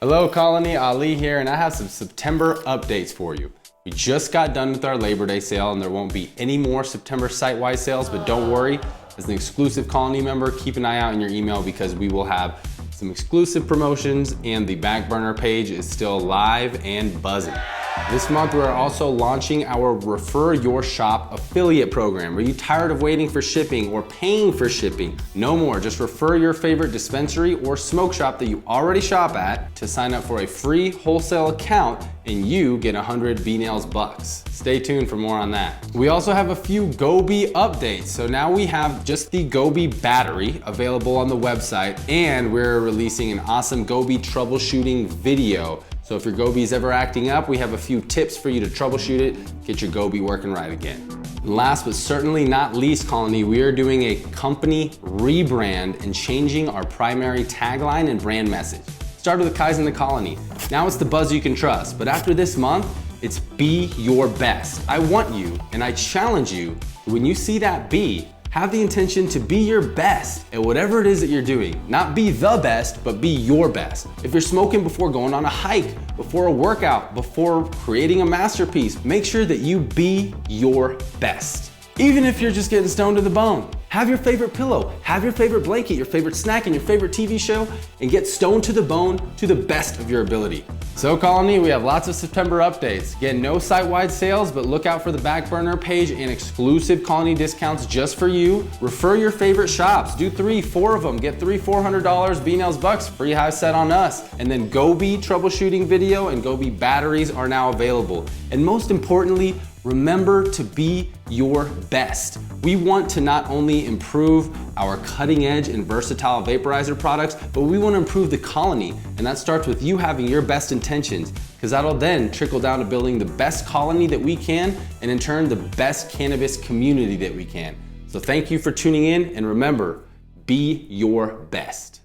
Hello Colony, Ali here, and I have some September updates for you. We just got done with our Labor Day sale and there won't be any more September site-wide sales, but don't worry, as an exclusive Colony member, keep an eye out in your email because we will have some exclusive promotions and the back burner page is still live and buzzing. This month we're also launching our Refer Your Shop affiliate program. Are you tired of waiting for shipping or paying for shipping? No more, just refer your favorite dispensary or smoke shop that you already shop at to sign up for a free wholesale account and you get 100 B-Nails bucks. Stay tuned for more on that. We also have a few GoBee updates. So now we have just the GoBee battery available on the website and we're releasing an awesome GoBee troubleshooting video. So if your GoBee's ever acting up, we have a few tips for you to troubleshoot it, get your GoBee working right again. And last but certainly not least, Colony, we are doing a company rebrand and changing our primary tagline and brand message. Started with Kaizen the Colony. Now it's the buzz you can trust, but after this month, it's be your best. I want you and I challenge you, when you see that B, have the intention to be your best at whatever it is that you're doing. Not be the best, but be your best. If you're smoking before going on a hike, before a workout, before creating a masterpiece, make sure that you be your best. Even if you're just getting stoned to the bone. Have your favorite pillow, have your favorite blanket, your favorite snack, and your favorite TV show, and get stoned to the bone to the best of your ability. So Colony, we have lots of September updates. Again, no site-wide sales, but look out for the back burner page and exclusive Colony discounts just for you. Refer your favorite shops. Do 3, 4 of them. Get $400 B-Nails bucks, free high set on us. And then GoBee troubleshooting video and GoBee batteries are now available. And most importantly, remember to be your best. We want to not only improve our cutting edge and versatile vaporizer products, but we want to improve the Colony. And that starts with you having your best intentions, because that'll then trickle down to building the best Colony that we can, and in turn, the best cannabis community that we can. So thank you for tuning in, and remember, be your best.